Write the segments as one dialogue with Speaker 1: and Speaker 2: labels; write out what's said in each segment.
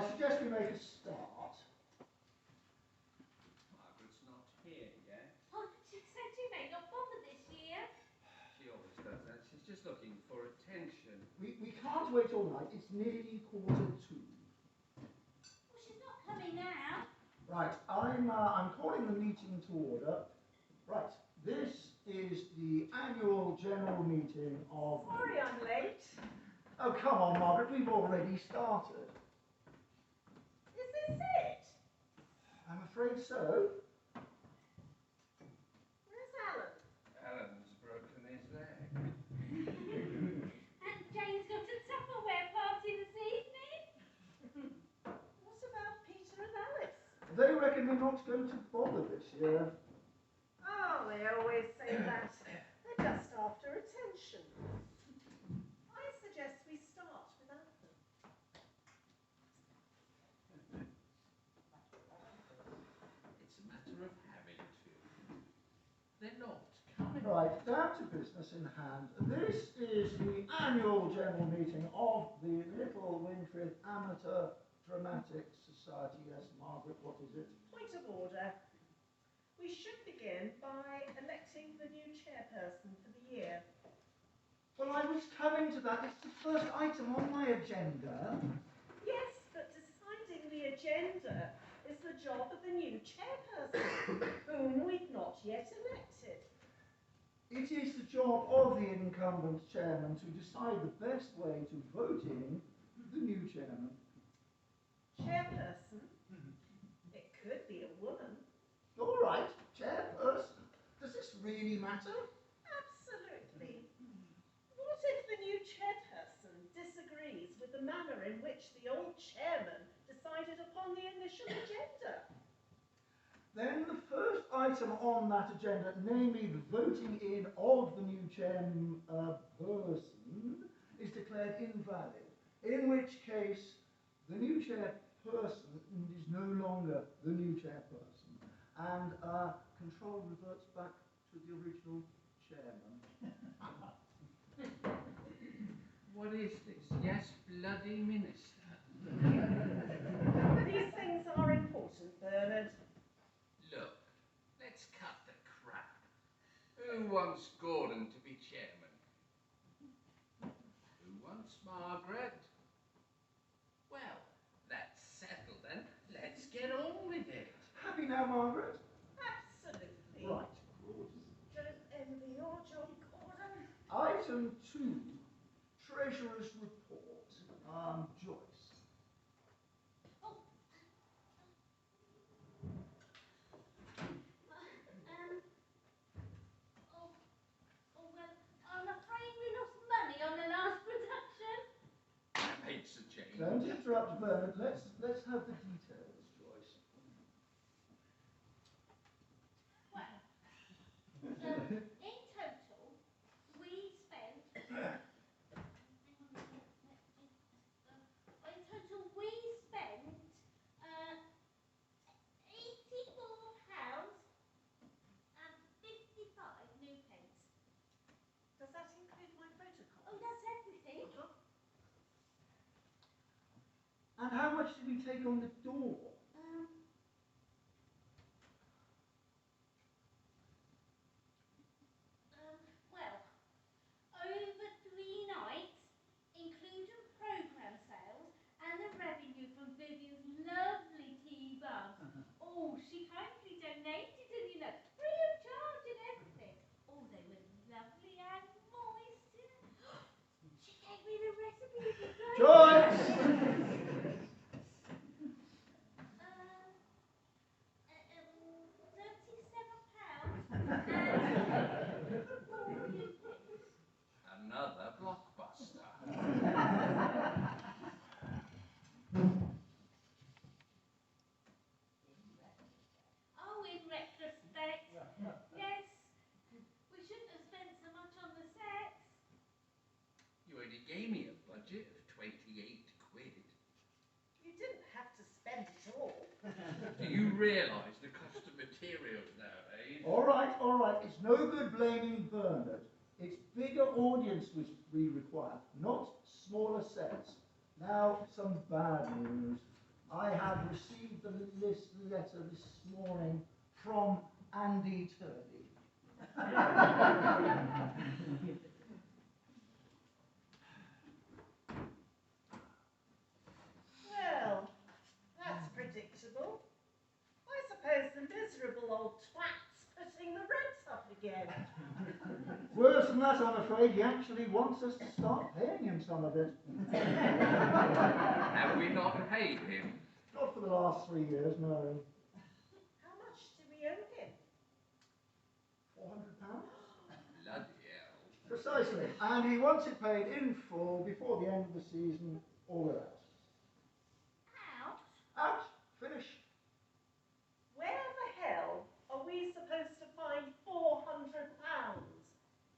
Speaker 1: I suggest we make a start.
Speaker 2: Margaret's not here yet.
Speaker 3: Oh, she said she may not bother this year.
Speaker 2: She always does that. She's just looking for attention.
Speaker 1: We can't wait all night. It's nearly 1:45.
Speaker 3: Well, she's not coming now.
Speaker 1: Right, I'm calling the meeting to order. Right, this is the annual general meeting of...
Speaker 4: Sorry I'm late.
Speaker 1: Oh, come on, Margaret, we've already started.
Speaker 4: Is this it?
Speaker 1: I'm afraid so.
Speaker 4: Where's Alan?
Speaker 2: Alan's broken his leg.
Speaker 3: And Jane's got a Tupperware party this evening.
Speaker 4: What about Peter and Alice?
Speaker 1: They reckon they're not going to bother this year.
Speaker 4: Oh, they always say that. They're just after attention. I suggest we start without them.
Speaker 2: It's a matter of having to. They're not coming.
Speaker 1: Right, down to business in hand. This is the annual general meeting of the Little Winfrith Amateur Dramatic Society. Yes, Margaret, what is it?
Speaker 4: Point of order. We should begin by electing the new chairperson for the year.
Speaker 1: Well, I was coming to that. It's the first item on my agenda.
Speaker 4: Yes, but deciding the agenda is the job of the new chairperson, whom we've not yet elected.
Speaker 1: It is the job of the incumbent chairman to decide the best way to vote in the new chairman.
Speaker 4: Chairperson? It could be a woman.
Speaker 1: All right, chairperson. Does this really matter?
Speaker 4: Absolutely. What if the new chairperson disagrees with the manner in which the old chairman decided upon the initial agenda?
Speaker 1: Then the first item on that agenda, namely the voting in of the new chairperson, is declared invalid, in which case the new chairperson is no longer the new chairperson, and control reverts back to the original chairman.
Speaker 2: What is this? Yes, bloody minister.
Speaker 4: These things are important, Bernard.
Speaker 2: Look, let's cut the crap. Who wants Gordon to be chairman? Who wants Margaret? Well, that's settled then. Let's get on with it.
Speaker 1: Happy now, Margaret?
Speaker 4: Absolutely.
Speaker 1: Right.
Speaker 4: Don't envy your job, Gordon.
Speaker 1: Item 2, Treasurer's Report. Joyce.
Speaker 3: Oh. Well, I'm afraid we lost money on the last production.
Speaker 2: That makes a change.
Speaker 1: Don't interrupt, Bernard. Let's have the details, Joyce.
Speaker 3: Well, in total, we spent. £84.55.
Speaker 4: Does that include my photocopy?
Speaker 3: Oh, that's everything.
Speaker 1: And how much did we take on the door?
Speaker 3: Well, over 3 nights, including programme sales and the revenue from Vivian's lovely tea bun. Oh, she kindly donated them, you know, free of charge and everything. Oh, they were lovely and moist. She gave me the recipe if you'd like.
Speaker 1: Joyce!
Speaker 2: Another blockbuster.
Speaker 3: Oh, in retrospect, yes. We shouldn't have spent so much on the sets.
Speaker 2: You only gave me a budget of 28 quid.
Speaker 4: You didn't have to spend it all.
Speaker 2: Do you realise the cost of materials nowadays?
Speaker 1: All right. It's no good blaming Bernard. It's bigger audience which we require, not smaller sets. Now, some bad news. I have received the letter this morning from Andy Turley.
Speaker 4: Well, that's predictable. I suppose the miserable old twat's putting the rent up again.
Speaker 1: Worse than that, I'm afraid. He actually wants us to start paying him some of it.
Speaker 2: Have we not paid him?
Speaker 1: Not for the last 3 years, no.
Speaker 4: How much do we owe him?
Speaker 1: £400?
Speaker 2: Bloody hell.
Speaker 1: Precisely. And he wants it paid in full before the end of the season, or we're out.
Speaker 3: Out?
Speaker 1: Out. Finished.
Speaker 4: Where the hell are we supposed to find £400?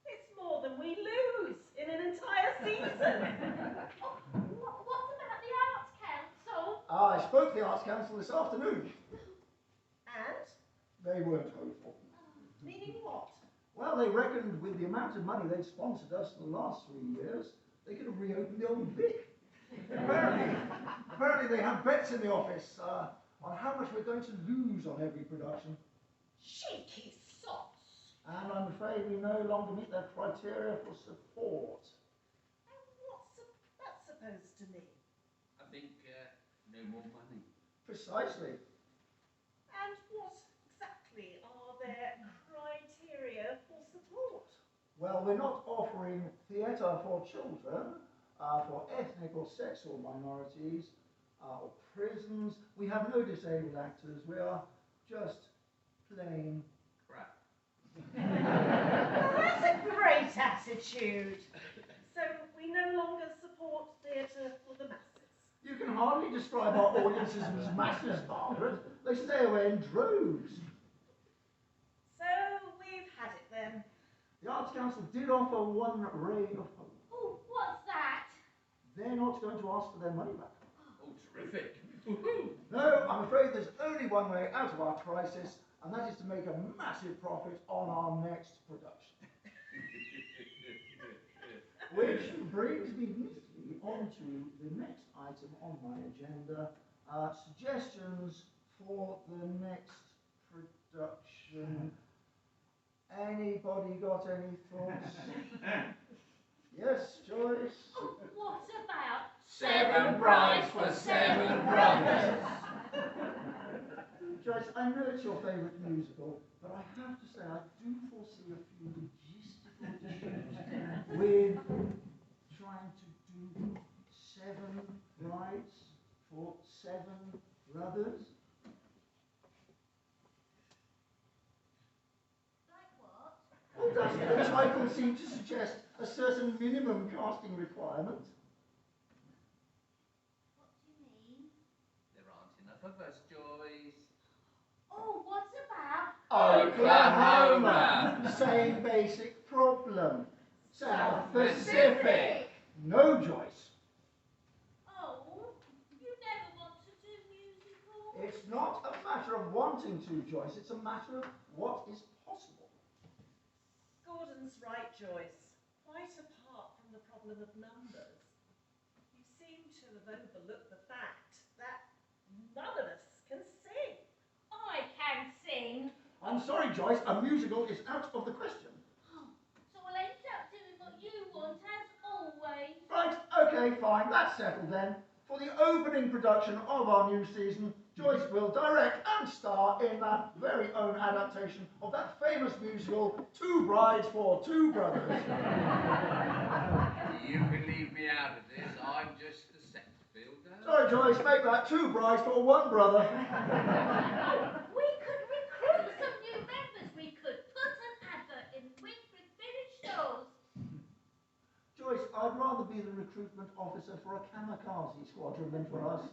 Speaker 4: It's more than we lose in an entire season.
Speaker 3: Oh, what about the Arts Council?
Speaker 1: I spoke to the Arts Council this afternoon.
Speaker 4: And?
Speaker 1: They weren't hopeful.
Speaker 4: Meaning what?
Speaker 1: Well, they reckoned with the amount of money they'd sponsored us for the last 3 years, they could have reopened the old Vic. Apparently they have bets in the office on how much we're going to lose on every production.
Speaker 4: Cheeky sots.
Speaker 1: And I'm afraid we no longer meet their criteria for support.
Speaker 4: And what's that supposed to mean?
Speaker 2: I think no more money.
Speaker 1: Precisely.
Speaker 4: And what exactly are their criteria for support?
Speaker 1: Well, we're not offering theatre for children, for ethnic or sexual minorities, or prisons. We have no disabled actors. We are just plain
Speaker 2: Crap.
Speaker 4: Well, that's a great attitude. So we no longer support theatre for the masses.
Speaker 1: You can hardly describe our audiences as masses, Margaret. They stay away in droves.
Speaker 4: So we've had it then.
Speaker 1: The Arts Council did offer one ray of hope.
Speaker 3: Oh, what's that?
Speaker 1: They're not going to ask for their money back.
Speaker 2: Oh, terrific. Woohoo.
Speaker 1: No, I'm afraid there's only one way out of our crisis, and that is to make a massive profit on our next production. Which brings me neatly onto the next item on my agenda, suggestions for the next production. Anybody got any thoughts? Yes, Joyce?
Speaker 3: Oh, what about
Speaker 2: 7 brides for 7 brothers.
Speaker 1: Joyce, I know it's your favourite musical, but I have to say I do foresee a few logistical issues with trying to do 7 brides for 7 brothers.
Speaker 3: like what?
Speaker 1: Well, doesn't the title seem to suggest a certain minimum casting requirement?
Speaker 3: What do you mean?
Speaker 2: There aren't enough of us, Joyce.
Speaker 3: Oh, what about
Speaker 1: Oklahoma! Same basic problem. South Pacific! No, Joyce.
Speaker 3: Oh, you never want to do musicals?
Speaker 1: It's not a matter of wanting to, Joyce. It's a matter of what is possible.
Speaker 4: Gordon's right, Joyce. Quite apart from the problem of numbers, you seem to have overlooked the fact that none of us can sing.
Speaker 3: I can sing.
Speaker 1: I'm sorry, Joyce. A musical is out of the question.
Speaker 3: Oh, so I'll end up doing what you want, as always.
Speaker 1: Right, okay, fine. That's settled then. For the opening production of our new season, Joyce will direct and star in that very own adaptation of that famous musical, 2 Brides for 2 Brothers.
Speaker 2: You can leave me out of this. I'm just the sex builder.
Speaker 1: Sorry, Joyce, make that 2 brides for 1 brother.
Speaker 3: We could recruit some new members. We could put an advert in Winfrith village stores.
Speaker 1: Joyce, I'd rather be the recruitment officer for a kamikaze squadron than for us.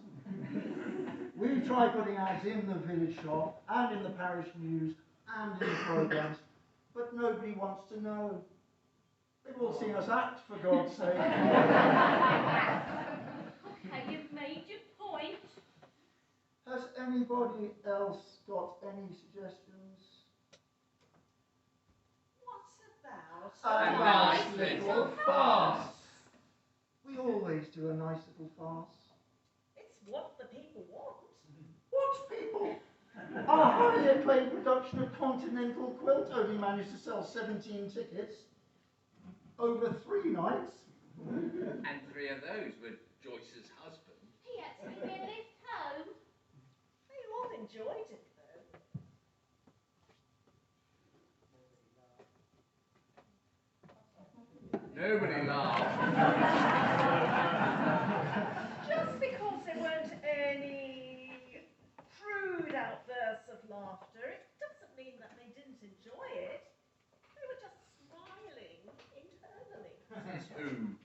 Speaker 1: We've tried putting ads in the village shop and in the parish news and in the programmes, but nobody wants to know. They've all seen us act, for God's sake.
Speaker 3: Okay, you've made your point.
Speaker 1: Has anybody else got any suggestions?
Speaker 4: What about
Speaker 1: A
Speaker 2: nice little farce.
Speaker 1: We always do a nice little farce.
Speaker 4: It's what the people want.
Speaker 1: What people? Our highly acclaimed production of Continental Quilt only managed to sell 17 tickets over 3 nights.
Speaker 2: And 3 of those were Joyce's husband.
Speaker 3: He had to give me a lift home.
Speaker 4: They all enjoyed it, though.
Speaker 2: Nobody laughed.
Speaker 4: Just because there weren't any crude outbursts of laughter, it doesn't mean that they didn't enjoy it. They were just smiling internally.
Speaker 2: Who?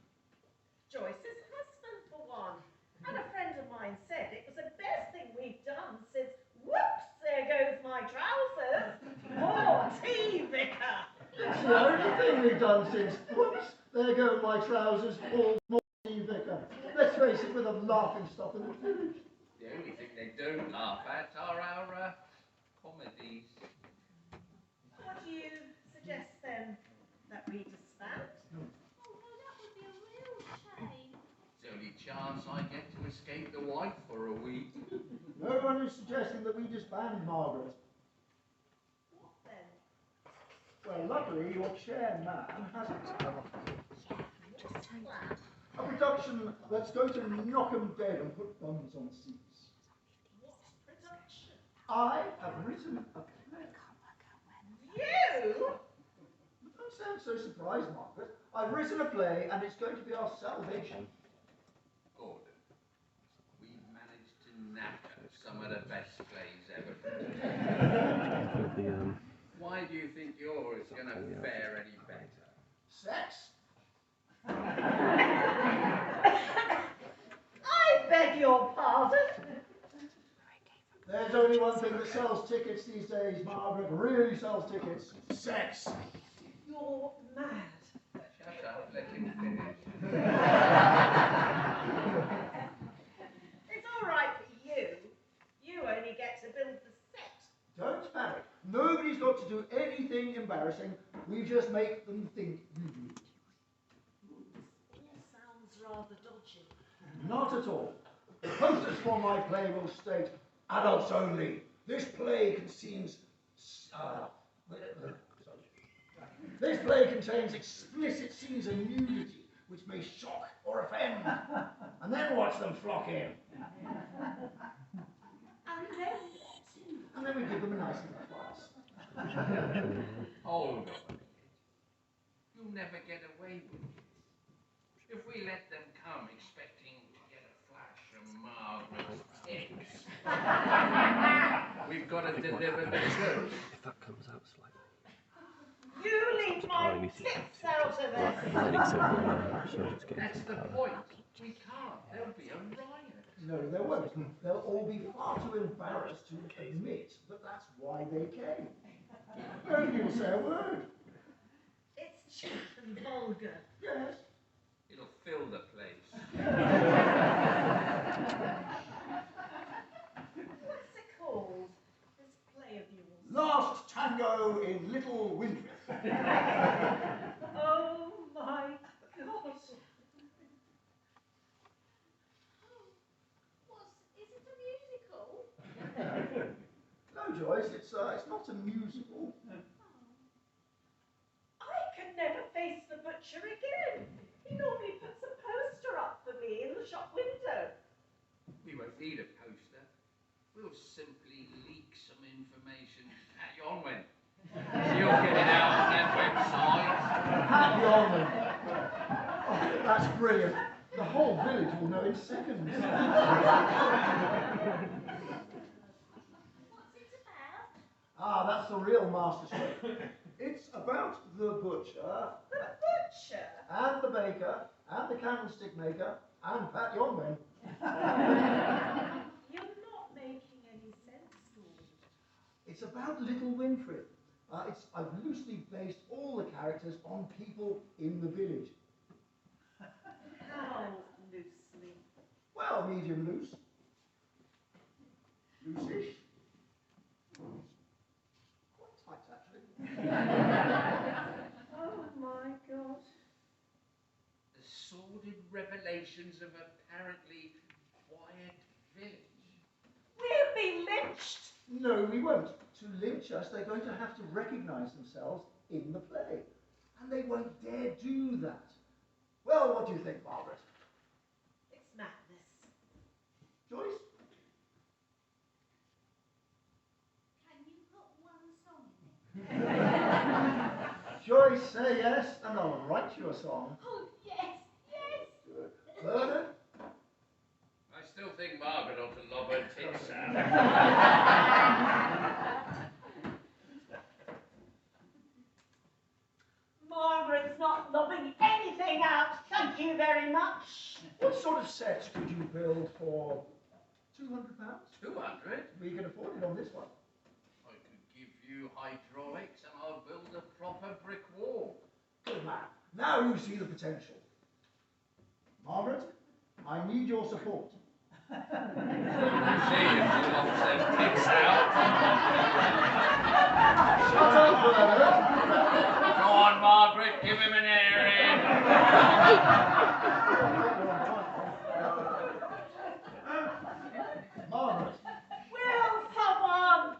Speaker 4: Joyce's husband, for one. And a friend of mine said it was the best thing we've done since, whoops, there goes my trousers. More tea, Vicar.
Speaker 1: It's the only thing we've done since, whoops, there go my trousers, Paul Morty Vicar. Let's face it, with a laughing stock in the village.
Speaker 2: The only thing they don't laugh at are our comedies.
Speaker 4: What do you suggest then? That we disband?
Speaker 3: Oh, well, that would be a real shame.
Speaker 2: It's the only chance I get to escape the wife for a week.
Speaker 1: No one is suggesting that we disband, Margaret.
Speaker 4: What then?
Speaker 1: Well, luckily, your chairman has it.
Speaker 4: Plan.
Speaker 1: A production that's going to knock 'em dead and put bums on seats.
Speaker 4: What production?
Speaker 1: I have written a play.
Speaker 4: You?
Speaker 1: Don't sound so surprised, Margaret. I've written a play, and it's going to be our salvation.
Speaker 2: Gordon, we've managed to knacker some of the best plays ever produced. Why do you think yours is going to fare any better?
Speaker 1: Sex?
Speaker 4: I beg your pardon.
Speaker 1: There's only one thing that sells tickets these days, Margaret. Really sells tickets. Sex.
Speaker 4: You're mad.
Speaker 2: Shut up, let him finish.
Speaker 4: It's all right for you. You only get to build the set.
Speaker 1: Don't panic. Nobody's got to do anything embarrassing. We just make them think we do.
Speaker 4: All sounds rather dodgy.
Speaker 1: Not at all. The posters for my play will state, adults only. This play contains... This play contains explicit scenes of nudity, which may shock or offend. And then watch them flock in. And then we give them a nice little class.
Speaker 2: Hold on a minute. You'll never get away with it. If we let them come expecting to get a flash from Margaret's tits, we've got to deliver the truth.
Speaker 5: If that comes out slightly.
Speaker 4: You leave my tits out of it.
Speaker 2: That's the point. We can't. There'll be a riot.
Speaker 1: No, there won't. They'll all be far too embarrassed to admit that that's why they came. Nobody will say a word.
Speaker 4: It's cheap and vulgar.
Speaker 1: Yes.
Speaker 2: It'll fill the place.
Speaker 4: What's it called? This play of yours.
Speaker 1: Last Tango in Little Winfrith.
Speaker 4: Oh my gosh.
Speaker 3: Is it a musical?
Speaker 1: No, Joyce, it's not a musical.
Speaker 4: I could never face the butcher again. He normally puts a poster up for me in the shop window.
Speaker 2: We won't need a poster. We'll simply leak some information at Yonwen. She'll get it out on that website.
Speaker 1: Happy on Oh, that's brilliant. The whole village will know in seconds.
Speaker 3: What's it about?
Speaker 1: Ah, that's the real masterstroke. It's about the butcher,
Speaker 4: The butcher?
Speaker 1: and the baker, and the candlestick maker, and Pat Yonwen.
Speaker 4: You're not making any sense, Gordon.
Speaker 1: It's about Little Winfrith. I've loosely based all the characters on people in the village.
Speaker 4: How loosely?
Speaker 1: Well, medium loose. Loose-ish. Quite tight, actually.
Speaker 4: Oh my God.
Speaker 2: The sordid revelations of apparently quiet village.
Speaker 4: We'll be lynched.
Speaker 1: No, we won't. To lynch us, they're going to have to recognise themselves in the play. And they won't dare do that. Well, what do you think, Margaret?
Speaker 4: It's madness.
Speaker 1: Joyce?
Speaker 3: Can you put one song in it?
Speaker 1: Joyce, say yes, and I'll write you a song.
Speaker 3: Oh, yes, yes.
Speaker 1: Good. Bernard?
Speaker 2: I still think Margaret ought to lob her tits out.
Speaker 4: Margaret's not lobbing anything out, thank you very much.
Speaker 1: What sort of set could you build for £200?
Speaker 2: 200?
Speaker 1: We can afford it on this one.
Speaker 2: I could give you hydraulics and I'll build a proper brick wall.
Speaker 1: Good man. Now you see the potential. Margaret, I need your support.
Speaker 2: See if she lobs them tits out.
Speaker 1: Shut up, Bernard.
Speaker 2: Go on, Margaret, give him an airing.
Speaker 1: Margaret,
Speaker 4: Will someone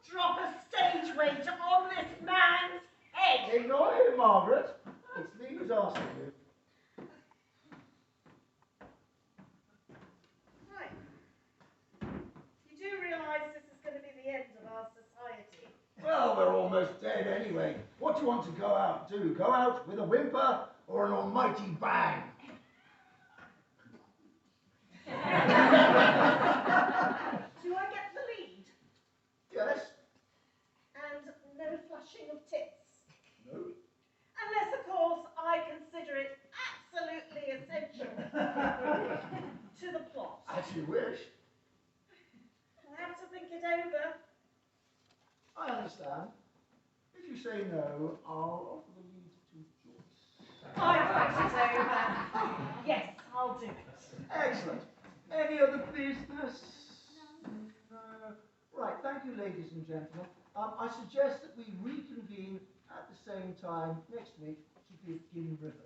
Speaker 4: drop a stage weight on this man's head?
Speaker 1: ignore him, Margaret. It's me who's asking you.
Speaker 4: Right. You do realise this is going to be the end of our society?
Speaker 1: Well, we're almost dead anyway. What do you want to go out and do? Go out with a whimper or an almighty bang?
Speaker 4: Do I get the lead?
Speaker 1: Yes?
Speaker 4: And no flushing of tits?
Speaker 1: No?
Speaker 4: Unless, of course, I consider it absolutely essential to the plot.
Speaker 1: As you wish.
Speaker 4: I'll have to think it over.
Speaker 1: I understand. If you say no, I'll offer the lead to Joyce.
Speaker 4: I've thought it over. Yes, I'll do it.
Speaker 1: Excellent. Any other business? No. Right, thank you, ladies and gentlemen. I suggest that we reconvene at the same time next week to begin rehearsals.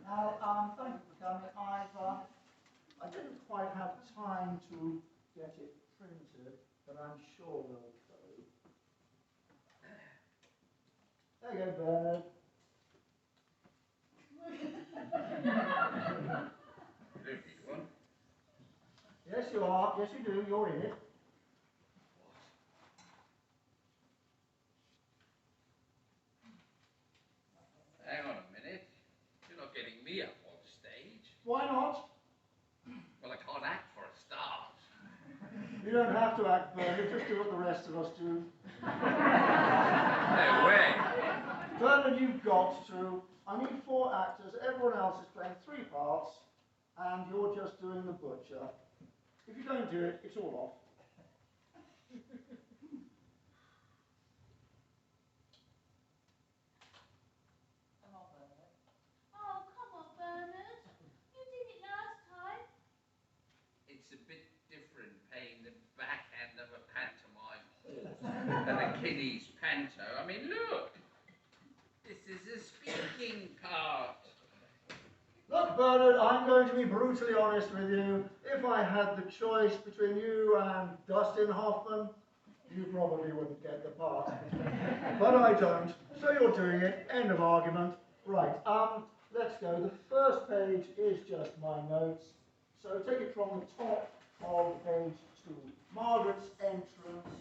Speaker 1: Now, thank you for coming. I didn't quite have time to get it printed, but I'm sure we'll go. There you go, Bernard.
Speaker 2: You don't need one.
Speaker 1: Yes, you are. Yes, you do. You're in it.
Speaker 2: Hang on a minute. You're not getting me up on stage.
Speaker 1: Why not?
Speaker 2: Well, I can't act for a start.
Speaker 1: You don't have to act, Bernard. Just do what the rest of us do.
Speaker 2: No way.
Speaker 1: Bernard, you've got to. I need 4 actors. Everyone else is playing 3 parts, and you're just doing the butcher. If you don't do it, it's all off.
Speaker 3: Oh, come on, Bernard. You did it last time.
Speaker 2: It's a Achilles panto. I mean, look. This is a speaking part.
Speaker 1: Look, Bernard, I'm going to be brutally honest with you. If I had the choice between you and Dustin Hoffman, you probably wouldn't get the part. But I don't, so you're doing it. End of argument. Right, let's go. The first page is just my notes. So take it from the top of page 2. Margaret's entrance.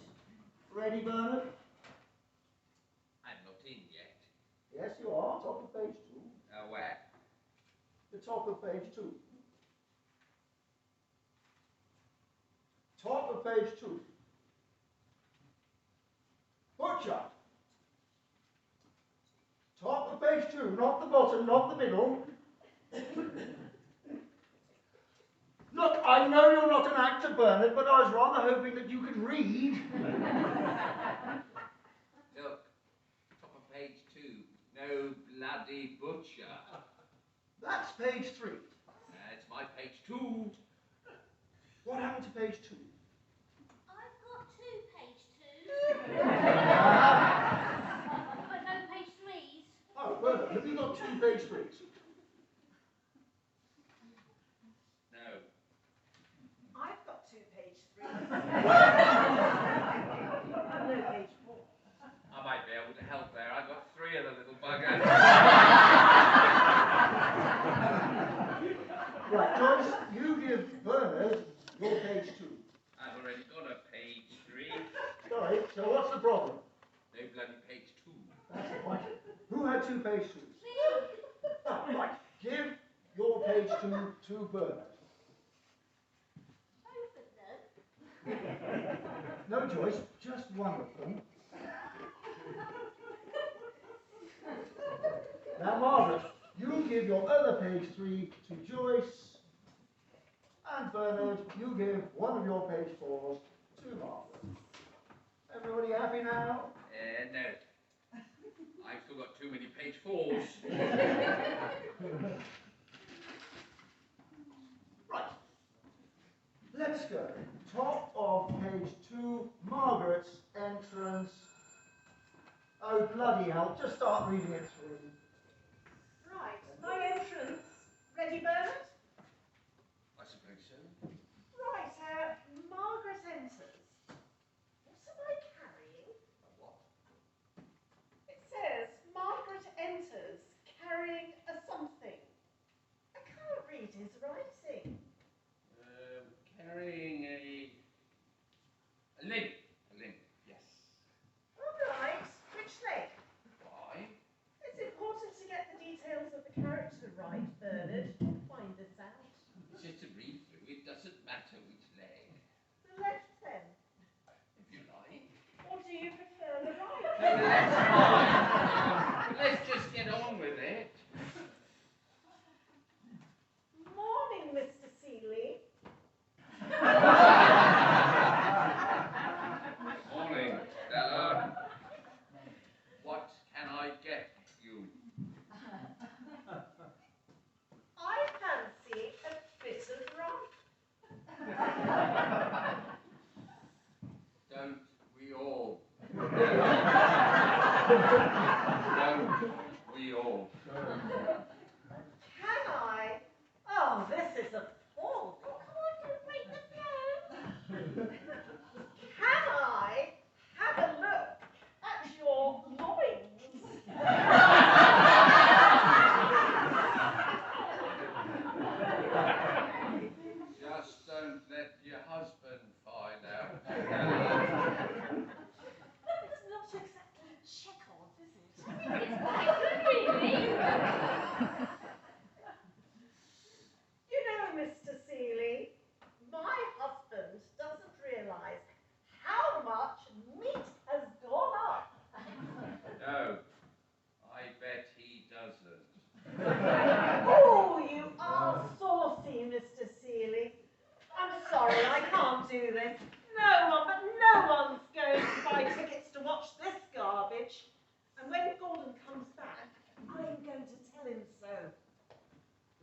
Speaker 1: Ready, Bernard?
Speaker 2: I'm not in yet.
Speaker 1: Yes, you are. Top of page 2.
Speaker 2: Where?
Speaker 1: The top of page 2. Top of page 2. Butcher. Top of page 2, not the bottom, not the middle. Look, I know you're not an actor, Bernard, but I was rather hoping that you could read.
Speaker 2: Look, top of page 2. No bloody butcher.
Speaker 1: That's page 3.
Speaker 2: That's my page 2.
Speaker 1: What happened to page 2?
Speaker 3: I've got 2 page 2s. But no page 3s.
Speaker 1: Oh, Bernard, have you got 2 page 3s?
Speaker 2: No.
Speaker 4: I've got 2 page 3s. And no page 4.
Speaker 2: I might be able to help there. I've got 3 of the little buggers.
Speaker 1: Right, Joyce, you give Bernard your page 2.
Speaker 2: I've already got a page 3.
Speaker 1: Sorry, so what's the problem?
Speaker 2: No bloody page 2.
Speaker 1: That's the point. Who had 2 page 2s?
Speaker 3: Me?
Speaker 1: Ah, right, give your page 2 to Bernard.
Speaker 3: Both of them?
Speaker 1: No, Joyce, just one of them. Now, Margaret, you give your other page 3 to Joyce, and Bernard, you give one of your page 4s to Margaret. Everybody happy now?
Speaker 2: No. I've still got too many page 4s.
Speaker 1: Right. Let's go. Top of page 2, Margaret's entrance. Oh, bloody hell, just start reading it through.
Speaker 4: Right, my entrance. Ready, Bernard?
Speaker 2: I suppose so.
Speaker 4: Right, Margaret enters. What am I carrying?
Speaker 2: A what?
Speaker 4: It says Margaret enters carrying a something. I can't read his writing.
Speaker 2: Carrying a limp. A limp, yes.
Speaker 4: All right, which leg?
Speaker 2: Why?
Speaker 4: It's important to get the details of the character right, Bernard. Find this out.
Speaker 2: It's just a read through. It doesn't matter which leg.
Speaker 4: The left then.
Speaker 2: If you like.
Speaker 4: Or do you prefer the
Speaker 2: No,
Speaker 4: right?
Speaker 2: the left's fine. But let's just get on with it.
Speaker 4: Morning, Mr. Seeley.
Speaker 2: Morning, Stella. What can I get you?
Speaker 4: I fancy a bit of romp.
Speaker 2: Don't we all? Don't we all?
Speaker 4: Can I? Oh, this is appalling.
Speaker 3: Oh, come on, don't break the flow.
Speaker 4: Can I have a look at your loins?
Speaker 2: Just don't let your husband find out.
Speaker 4: It's not exactly Chekhov, is it?
Speaker 3: It's quite good, really.
Speaker 4: You know, Mr. Seeley, my husband doesn't realise how much meat has gone up.
Speaker 2: No, I bet he doesn't.
Speaker 4: Oh, you are saucy, Mr. Seeley. I'm sorry, I can't do this. No one's going to buy tickets to watch this garbage. And when Gordon comes back, I'm going to tell him so.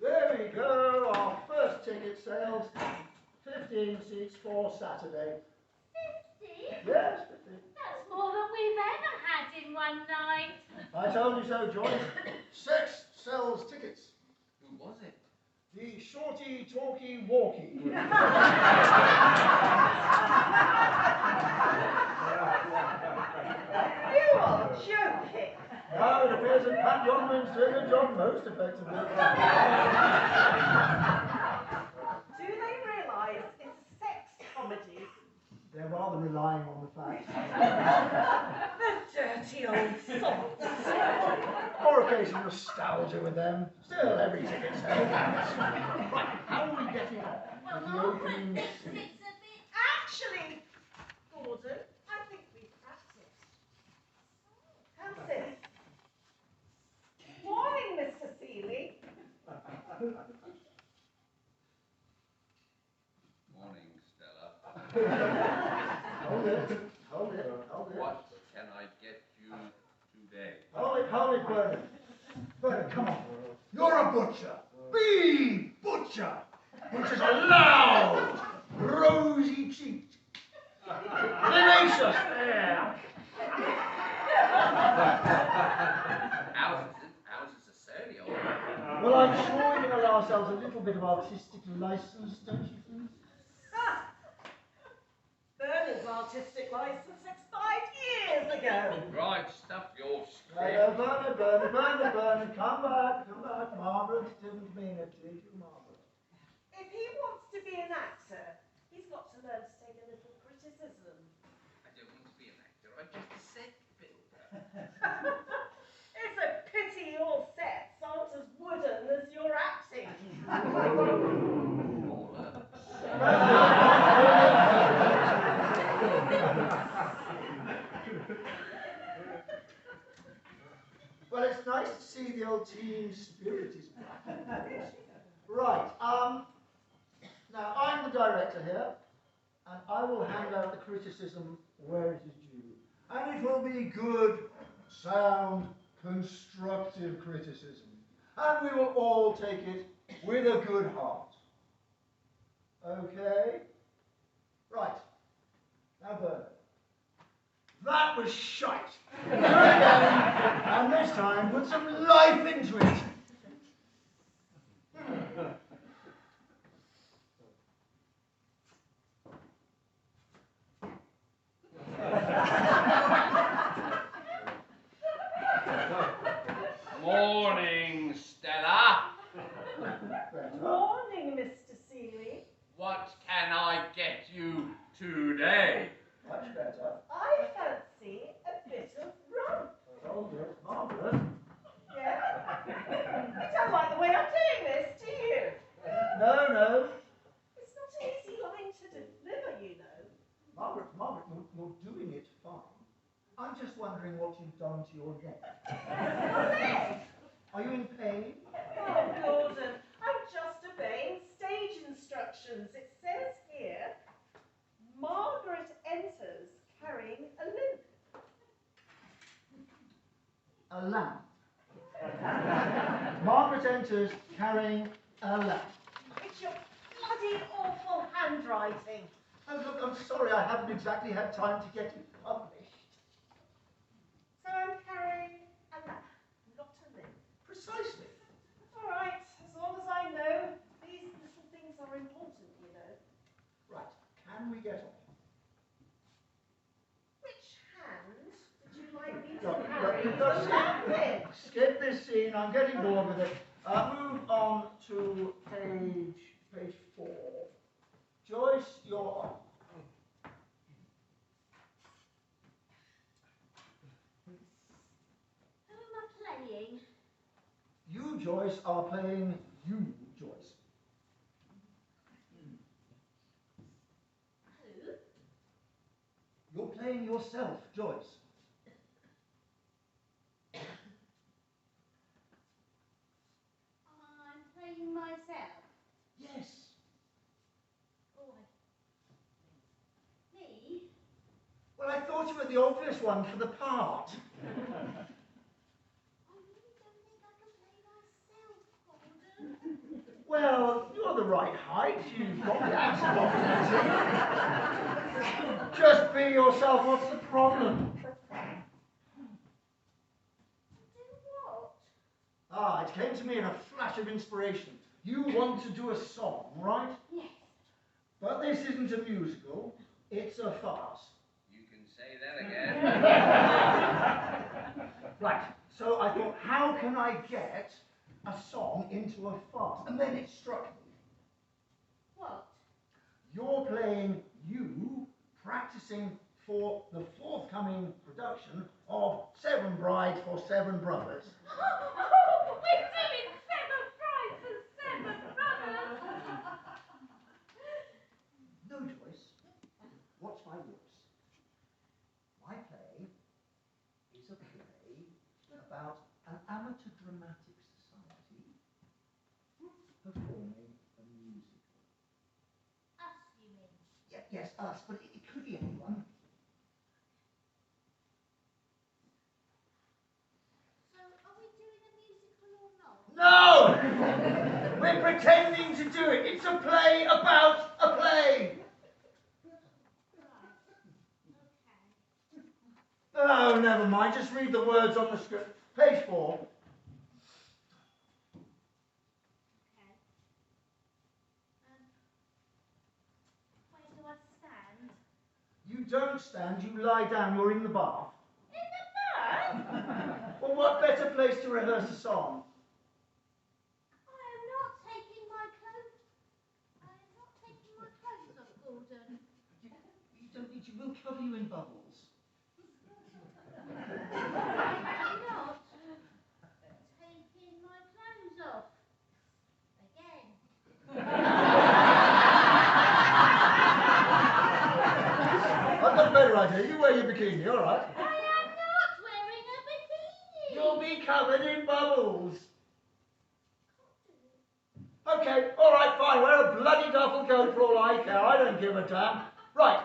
Speaker 1: There we go, our first ticket sales. 15 seats for Saturday.
Speaker 3: 50?
Speaker 1: Yes, 15.
Speaker 3: That's more than we've you've ever had in one night.
Speaker 1: I told you so, Joyce. Sex sells tickets.
Speaker 2: Who was it?
Speaker 1: The shorty, talky, walkie.
Speaker 4: You are joking.
Speaker 1: Now it appears that Pat Youngman's doing the job most effectively.
Speaker 4: Do they realise it's a sex comedy?
Speaker 1: They're rather relying on the fact.
Speaker 4: The dirty old sots.
Speaker 1: Or occasional nostalgia with them. Still, every ticket sells. Right, how are we getting on?
Speaker 3: Well,
Speaker 1: With the
Speaker 3: Margaret
Speaker 1: opening
Speaker 3: thinks
Speaker 1: scene.
Speaker 3: it's a bit...
Speaker 4: Actually, Gordon, I think we've practiced. How's this? Morning, Mr. Seeley.
Speaker 2: Morning, Stella.
Speaker 1: Hold it, hold it, hold it.
Speaker 2: What can I get you today?
Speaker 1: Hold it, Bernard. Bernard, come on. You're a butcher. Be butcher. Butchers are loud, rosy-cheeked, vivacious. There.
Speaker 2: Ours is a surly old.
Speaker 1: Well, I'm sure we can allow ourselves a little bit of artistic license, don't you think?
Speaker 4: Bernard's artistic licence expired years ago.
Speaker 2: Right, stuff your
Speaker 1: Right,
Speaker 2: script.
Speaker 1: Bernard, come back. Margaret didn't mean it, did you, Margaret?
Speaker 4: If he wants to be an actor, he's got to learn to take a little criticism.
Speaker 2: I don't want to be an actor. I'm just a set builder.
Speaker 4: It's a pity your sets aren't as wooden as your acting.
Speaker 1: Well, it's nice to see the old team spirit is back. Right, now I'm the director here, and I will hand out the criticism where it is due. And it will be good, sound, constructive criticism. And we will all take it with a good heart. Okay? Right. Now, Bernard. That was shite. Do it again, and this time put some life into it.
Speaker 2: Morning, Stella.
Speaker 4: Morning, Mr. Seeley.
Speaker 2: What can I get you today?
Speaker 1: Much better.
Speaker 4: I fancy a bit of rum.
Speaker 1: Hold it, Margaret.
Speaker 4: Yeah? You don't like the way I'm doing this, do you?
Speaker 1: No.
Speaker 4: It's not an easy line to deliver, you know.
Speaker 1: Margaret, you're doing it fine. I'm just wondering what you've done to your neck. Are you in pain?
Speaker 4: Oh, Gordon, I'm just obeying stage instructions. It says here, Margaret enters carrying a limp.
Speaker 1: A lamp. Margaret enters carrying a lamp.
Speaker 4: It's your bloody awful handwriting.
Speaker 1: Oh, look, I'm sorry, I haven't exactly had time to get it published.
Speaker 4: So I'm carrying a lamp, not a limp.
Speaker 1: Precisely.
Speaker 4: All right, as long as I know, these little things are important, you know.
Speaker 1: Right, can we get on?
Speaker 4: Which hand would you like me to
Speaker 1: Look,
Speaker 4: carry
Speaker 1: you've
Speaker 4: the
Speaker 1: got to
Speaker 4: lamp in?
Speaker 1: skip this scene, I'm getting bored with it. Move on to page 4. Joyce, you're on.
Speaker 3: Who am I playing?
Speaker 1: You, Joyce, are playing you, Joyce.
Speaker 3: Who?
Speaker 1: You're playing yourself, Joyce.
Speaker 3: I'm playing myself.
Speaker 1: Yes.
Speaker 3: Oh, Me?
Speaker 1: Well, I thought you were the obvious one for the part.
Speaker 3: I really don't think I can play myself, Gordon.
Speaker 1: Well, you're the right height. You've got the accent opportunity. Just be yourself. What's the problem? Ah, it came to me in a flash of inspiration. You want to do a song, right?
Speaker 3: Yes.
Speaker 1: But this isn't a musical, it's a farce.
Speaker 2: You can say that again.
Speaker 1: Right, so I thought, how can I get a song into a farce? And then it struck me.
Speaker 3: What?
Speaker 1: You're playing you, practicing for the forthcoming production of Seven Brides for Seven Brothers.
Speaker 3: Oh, we're doing 7 brides and 7 brothers.
Speaker 1: No, Joyce. What's my lips? My play is a play about an amateur dramatic society performing a musical.
Speaker 3: Us, you mean?
Speaker 1: Yes, us, but it could be anyone.
Speaker 3: So, are we doing a musical or not?
Speaker 1: No! We're pretending to do it. It's a play about a play.
Speaker 3: Right. Okay.
Speaker 1: Oh, never mind. Just read the words on the script. Page 4.
Speaker 3: Okay. Where do I stand?
Speaker 1: You don't stand, you lie down. You're in the bath.
Speaker 3: In the bath?
Speaker 1: Well, what better place to rehearse a song?
Speaker 3: I am not taking my clothes. I am not taking my clothes off, Gordon.
Speaker 1: You don't need to. We'll cover you in bubbles.
Speaker 3: I'm not taking my clothes off. Again.
Speaker 1: I've got a better idea. You wear your bikini, all right?
Speaker 3: I am not wearing a bikini.
Speaker 1: You'll be covered in bubbles. Okay, all right, fine. Wear a bloody duffel coat for all I care. I don't give a damn. Right,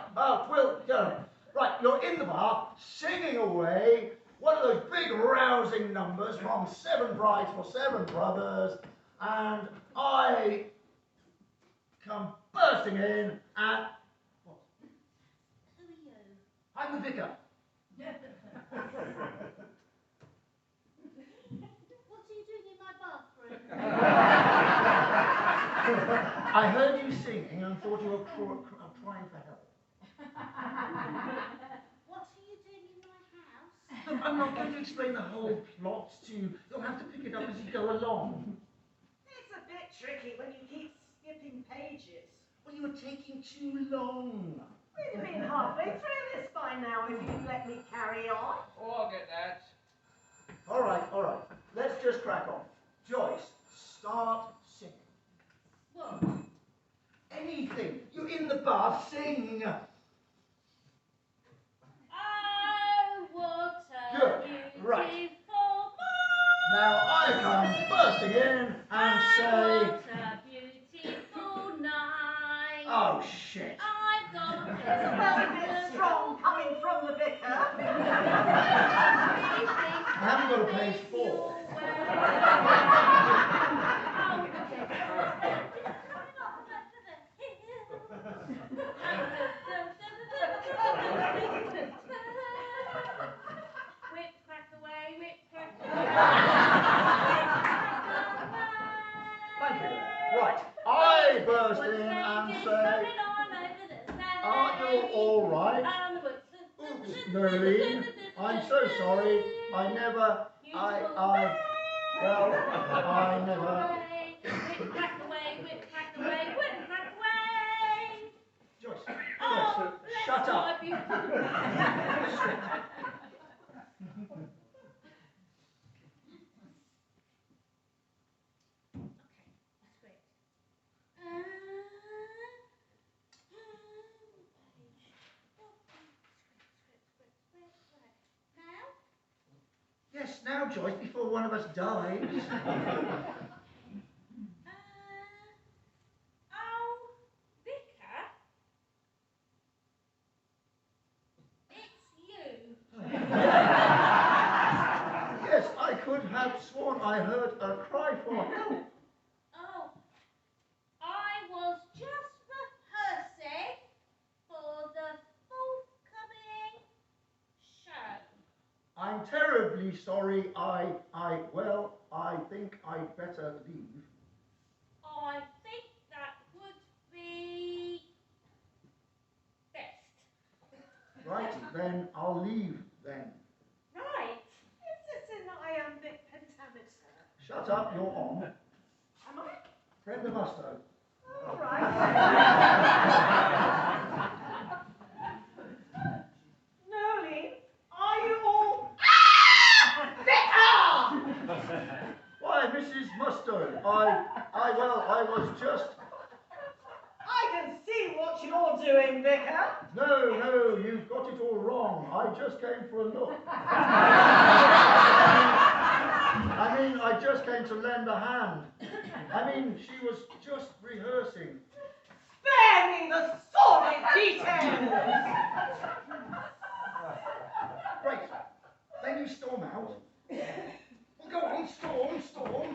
Speaker 1: we'll go. Right, you're in the bar, singing away one of those big rousing numbers from Seven Brides for Seven Brothers, and I come bursting in and... What?
Speaker 3: Who are you?
Speaker 1: I'm the vicar.
Speaker 3: What are you doing in my bathroom?
Speaker 1: I heard you singing and thought you were crying for help.
Speaker 3: What are you doing in my house?
Speaker 1: Look, I'm not going to explain the whole plot to you. You'll have to pick it up as you go along.
Speaker 4: It's a bit tricky when you keep skipping pages.
Speaker 1: Well, you were taking too long.
Speaker 4: We'd have been halfway through this by now if you'd let me carry on.
Speaker 2: Oh, I'll get that.
Speaker 1: All right. Let's just crack on. Joyce, start singing.
Speaker 3: What?
Speaker 1: Anything. You're in the bath, sing.
Speaker 3: Oh, what a
Speaker 1: Good.
Speaker 3: beautiful
Speaker 1: Right.
Speaker 3: mind.
Speaker 1: Now I come bursting in and say...
Speaker 3: What a beautiful night.
Speaker 1: Oh, shit.
Speaker 3: I've got
Speaker 4: It's a bit strong coming from the vicar.
Speaker 1: I haven't got a page 4.
Speaker 3: Whip, crack away, whip, crack away.
Speaker 1: Thank you. Right. I burst in and say... Are you all right? Oops, Merlin. I'm so sorry. I never... Well, I never...
Speaker 3: Whip, crack away, whip, crack away, whip, crack away.
Speaker 1: Joyce,
Speaker 3: Oh, bless
Speaker 1: shut
Speaker 3: my
Speaker 1: up.
Speaker 3: beautiful.
Speaker 1: Yes, now, Joyce, before one of us dies.
Speaker 3: Oh, Vicar, it's you.
Speaker 1: Yes, I could have sworn I heard a cry for help.
Speaker 3: Oh, I was just rehearsing for the forthcoming show.
Speaker 1: I'm terribly sorry. I I think I'd better leave.
Speaker 3: I think that would be best.
Speaker 1: Right, then I'll leave then.
Speaker 4: Right. Is this an iambic pentameter?
Speaker 1: Shut up, you're on.
Speaker 4: Am I?
Speaker 1: Friend of Musto.
Speaker 4: All right. Nolene, are you all... Vicar!
Speaker 1: Why, Mrs. Mustard, I was just...
Speaker 4: I can see what you're doing, Vicar.
Speaker 1: No, you've got it all wrong. I just came for a look. I just came to lend a hand. She was just rehearsing.
Speaker 4: Spare me the sordid details!
Speaker 1: Right, then you storm out. Well, go on, storm.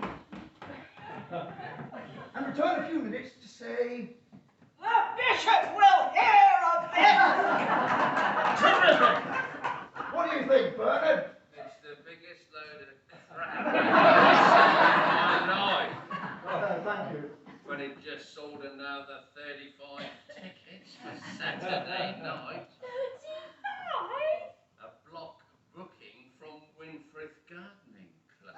Speaker 1: And return a few minutes to say...
Speaker 4: The bishop will hear of this!
Speaker 1: Terrific! What do you think, Bernard?
Speaker 2: It's the biggest load of crap I've ever seen in my life.
Speaker 1: Thank you.
Speaker 2: But it just sold another 35 tickets for Saturday night.
Speaker 3: 35?
Speaker 2: A block booking from Winfrith Gardening Club.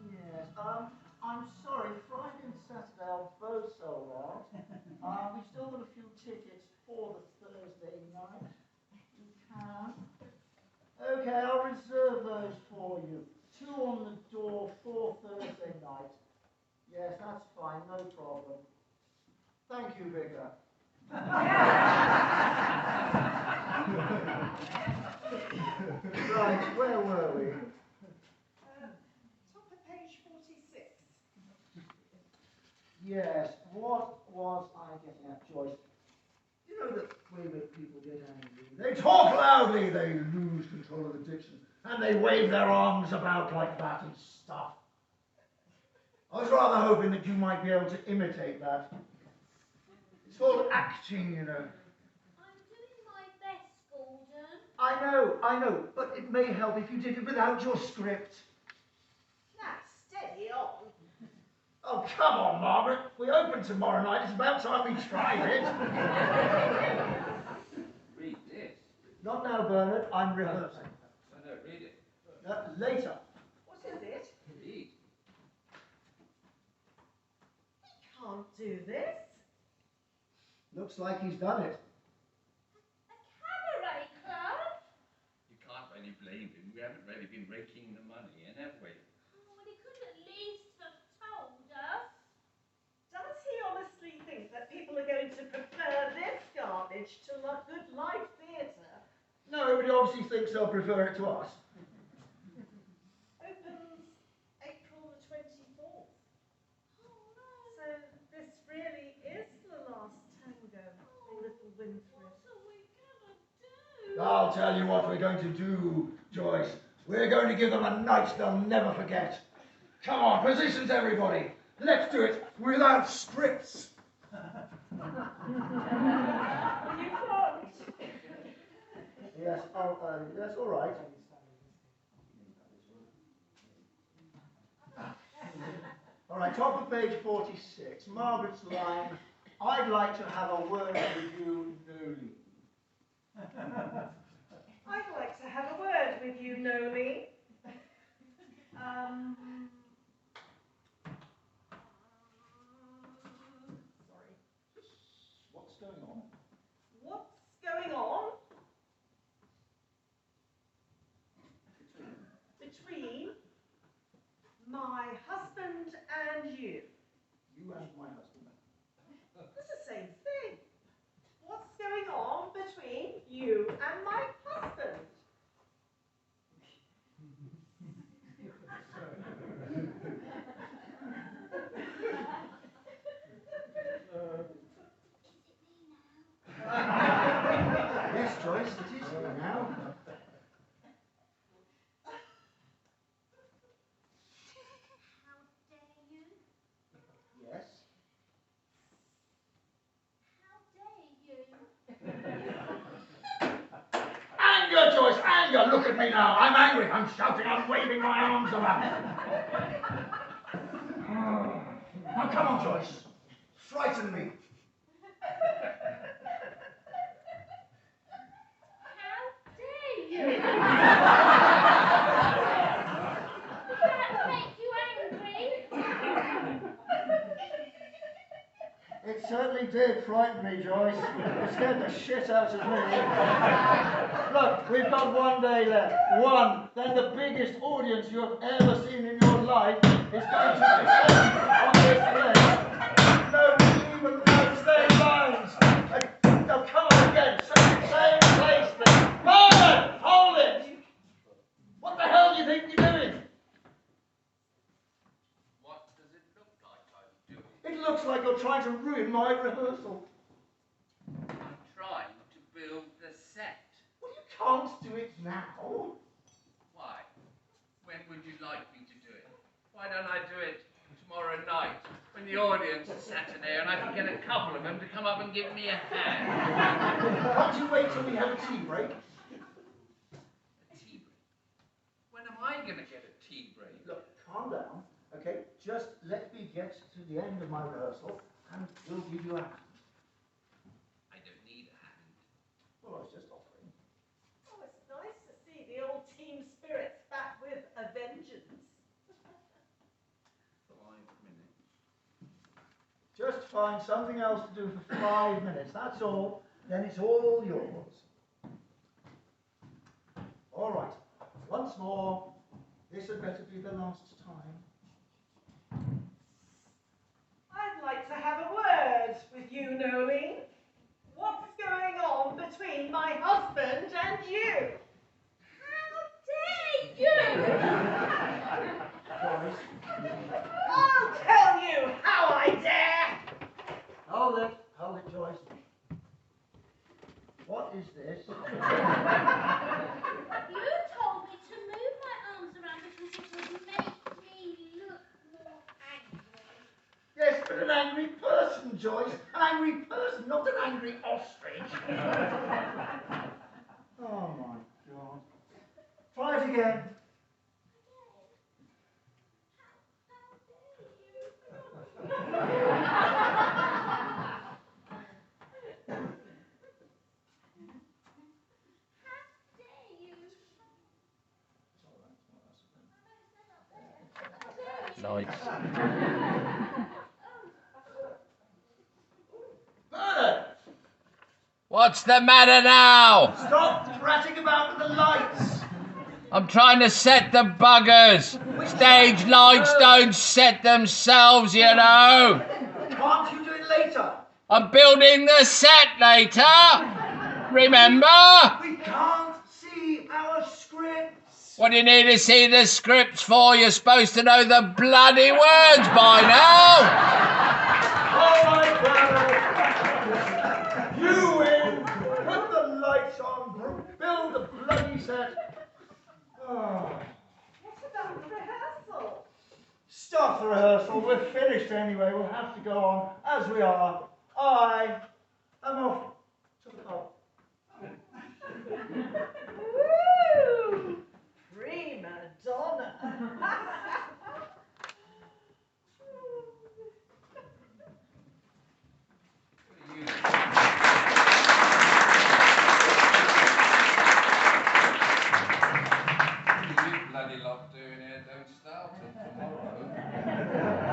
Speaker 1: Yes, I'm sorry, Friday and Saturday are both sold out. We've still got a few tickets for the Thursday night. You can. Okay, I'll reserve those for you. 2 on the door for Thursday night. Yes, that's fine, no problem. Thank you, Vicar. Right, where were we?
Speaker 4: Top of page 46.
Speaker 1: Yes, what was I getting at, Joyce? You know the way that people get angry. They talk loudly, they lose control of the diction, and they wave their arms about like that and stuff. I was rather hoping that you might be able to imitate that. It's called acting, you know.
Speaker 3: I'm doing my best, Gordon.
Speaker 1: I know, but it may help if you did it without your script.
Speaker 4: Now, steady on.
Speaker 1: Oh, come on, Margaret. We open tomorrow night. It's about time we tried it.
Speaker 2: Read this.
Speaker 1: Not now, Bernard. I'm rehearsing.
Speaker 2: I don't read it.
Speaker 1: Later.
Speaker 4: What is it?
Speaker 2: Read.
Speaker 4: He can't do this.
Speaker 1: Looks like he's done it.
Speaker 3: A cabaret club?
Speaker 2: You can't really blame him. We haven't really been raking the money in, have we?
Speaker 3: Oh, well, he could at least have told us.
Speaker 4: Does he honestly think that people are going to prefer this garbage to good live theatre?
Speaker 1: No, but he obviously thinks they'll prefer it to us.
Speaker 4: Opens April the 24th.
Speaker 3: Oh, no.
Speaker 4: So this really is the last tango in Little Winfrith.
Speaker 3: What are we going to do?
Speaker 1: I'll tell you what we're going to do, Joyce. We're going to give them a night they'll never forget. Come on, positions, everybody. Let's do it without scripts.
Speaker 4: You can't.
Speaker 1: Yes, yes, all right. All right, top of page 46, Margaret's line, I'd like to have a word with you, Nolene.
Speaker 4: I'd like to have a word with you, Noli. Sorry.
Speaker 1: What's going on?
Speaker 4: What's going on? Between my husband and you.
Speaker 1: You and my husband.
Speaker 4: It's the same thing. What's going on between you and my husband?
Speaker 1: Yes, Joyce, it is me now.
Speaker 3: How dare you?
Speaker 1: Yes.
Speaker 3: How dare you?
Speaker 1: Anger, Joyce, anger! Look at me now. I'm angry. I'm shouting. I'm waving my arms around. Now, come on, Joyce. Frighten me.
Speaker 3: How dare you? That make you angry?
Speaker 1: It certainly did frighten me, Joyce. It scared the shit out of me. Look, we've got one day left. One. Then the biggest audience you have ever seen in your life is going to descend on this place. Nobody even knows their lines. They'll come on again. Same place, please. Margaret, hold it! What the hell do you think you're doing?
Speaker 2: What does it look like I'm doing?
Speaker 1: It looks like you're trying to ruin my rehearsal.
Speaker 2: I'm trying to build the set.
Speaker 1: Well, you can't do it now.
Speaker 2: Why? When would you like me to do it? Why don't I do it tomorrow night when the audience is sat in there and I can get a couple of them to come up and give me a hand?
Speaker 1: Can't you wait till we have a tea break?
Speaker 2: A tea break? When am I going to get a tea break?
Speaker 1: Look, calm down, okay? Just let me get to the end of my rehearsal and we'll give you a hand.
Speaker 2: I don't need a hand.
Speaker 1: Well, I was just offering.
Speaker 4: Oh, it's nice to see the old team spirits back with a vengeance.
Speaker 2: 5 minutes.
Speaker 1: Just find something else to do for 5 minutes, that's all. Then it's all yours. All right, once more. This had better be the last time.
Speaker 4: I'd like to have a word with you, Noli. What's going on between my husband and you?
Speaker 3: How dare you?
Speaker 1: Joyce,
Speaker 4: I'll tell you how I dare!
Speaker 1: hold it, Joyce. What is this?
Speaker 3: You told me to move my arms around because it would make me look more angry.
Speaker 1: Yes, but an angry person, Joyce. An angry person, not an angry ostrich. Oh, my God. Try it again.
Speaker 2: Lights.
Speaker 1: Bernard!
Speaker 2: What's the matter now?
Speaker 1: Stop ratting about with the lights.
Speaker 2: I'm trying to set the buggers. Stage lights don't set themselves, you know.
Speaker 1: Can't you do it later?
Speaker 2: I'm building the set later. Remember?
Speaker 1: We can't see our scripts.
Speaker 2: What do you need to see the scripts for? You're supposed to know the bloody words by now.
Speaker 1: All right, Bernard. You win. Put the lights on. Build the bloody set. Oh.
Speaker 4: What about the rehearsal?
Speaker 1: Stop the rehearsal. We're finished anyway. We'll have to go on as we are. I am off to the pub.
Speaker 2: doing here don't start till tomorrow.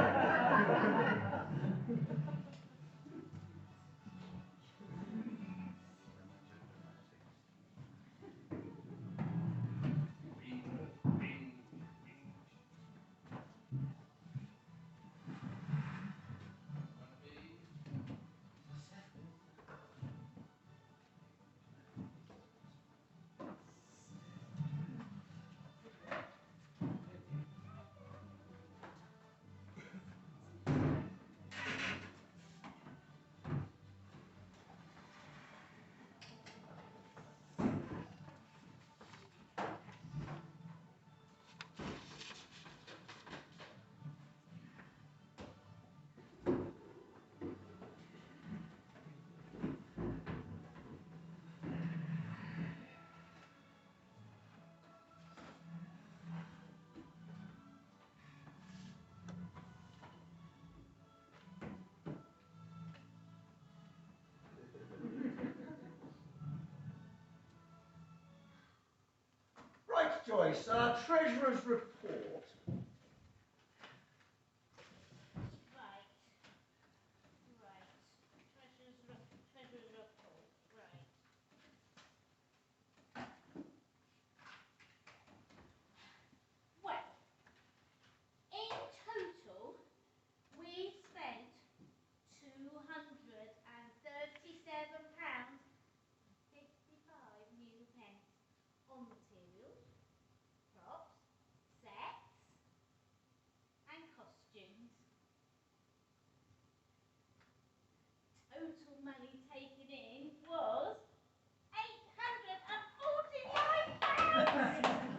Speaker 1: Right, Joyce, Treasurer's report.
Speaker 3: Right. Right. Treasurer's report. Right. Well, in total, we spent £237.55 new pence on materials, props, sets, and costumes. Total money taken in was £849.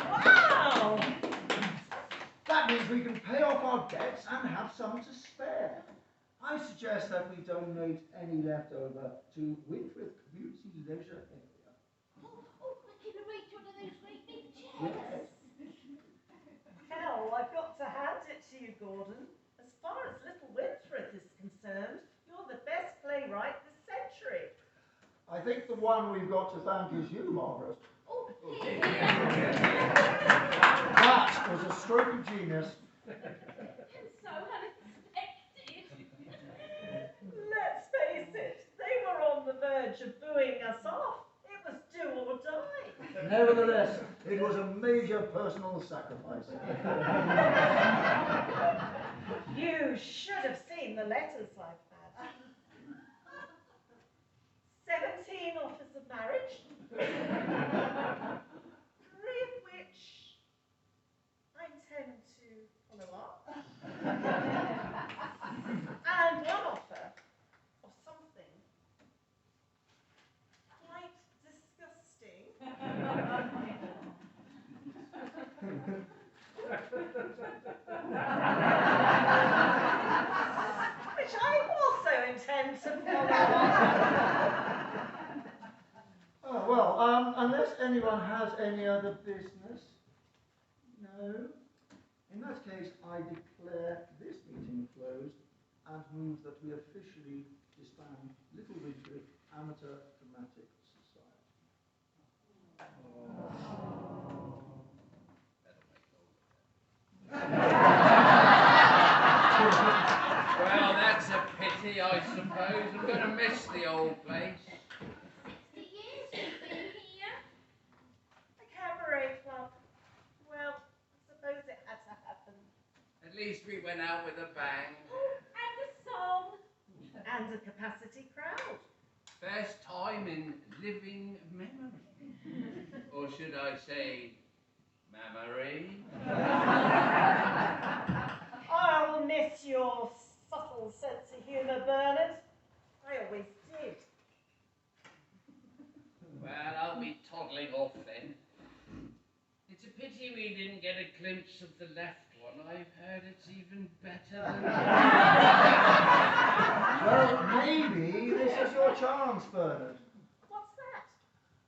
Speaker 4: Wow!
Speaker 1: That means we can pay off our debts and have some to spare. I suggest that we donate any leftover to Winfrith Community Leisure Area.
Speaker 3: Oh, I can arrange one of those great big chairs.
Speaker 4: Hell, I've got to hand it to you, Gordon. As far as little Winfrith is concerned, you're the best playwright this century.
Speaker 1: I think the one we've got to thank is you, Margaret.
Speaker 3: Oh,
Speaker 1: That was a stroke of genius.
Speaker 3: so unexpected.
Speaker 4: Let's face it, they were on the verge of booing us off. It was do or die.
Speaker 1: Nevertheless, it was a major personal sacrifice.
Speaker 4: You should have seen the letters I've had. 17 offers of marriage, 3 of which I intend to follow up, and one offer of something quite disgusting. Which I also intend to follow up.
Speaker 1: Oh, well, unless anyone has any other business. No. In that case, I declare this meeting closed and move that we officially disband Little Winfrith Amateur Dramatic Society.
Speaker 2: Well, that's a pity, I suppose. I'm going to miss the old place.
Speaker 3: 60 years you've been here.
Speaker 4: The cabaret club. Well, I suppose it had to happen.
Speaker 2: At least we went out with a bang.
Speaker 3: And a song.
Speaker 4: And a capacity crowd.
Speaker 2: Best time in living memory. Or should I say, memory?
Speaker 4: I'll miss your subtle sense of humour, Bernard. I always did.
Speaker 2: Well, I'll be toddling off then. It's a pity we didn't get a glimpse of the left one. I've heard it's even better than
Speaker 1: Well, maybe this is your chance, Bernard.
Speaker 4: What's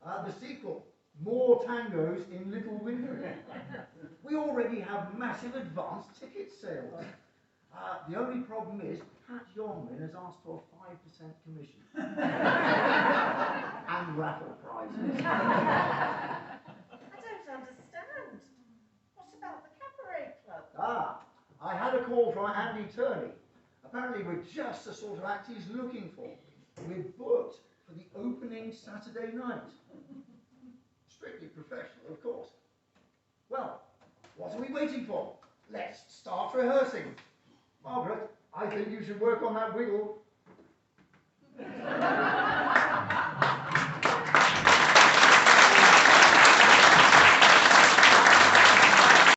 Speaker 4: that?
Speaker 1: The sequel, more tangos in Little Winfrith. We already have massive advance ticket sales. The only problem is Pat Yongwin has asked for a 5% commission. And raffle prizes.
Speaker 4: I don't understand. What about the cabaret?
Speaker 1: call from Andy Turney. Apparently we're just the sort of act he's looking for. We're booked for the opening Saturday night. Strictly professional, of course. Well, what are we waiting for? Let's start rehearsing. Margaret, I think you should work on that wiggle.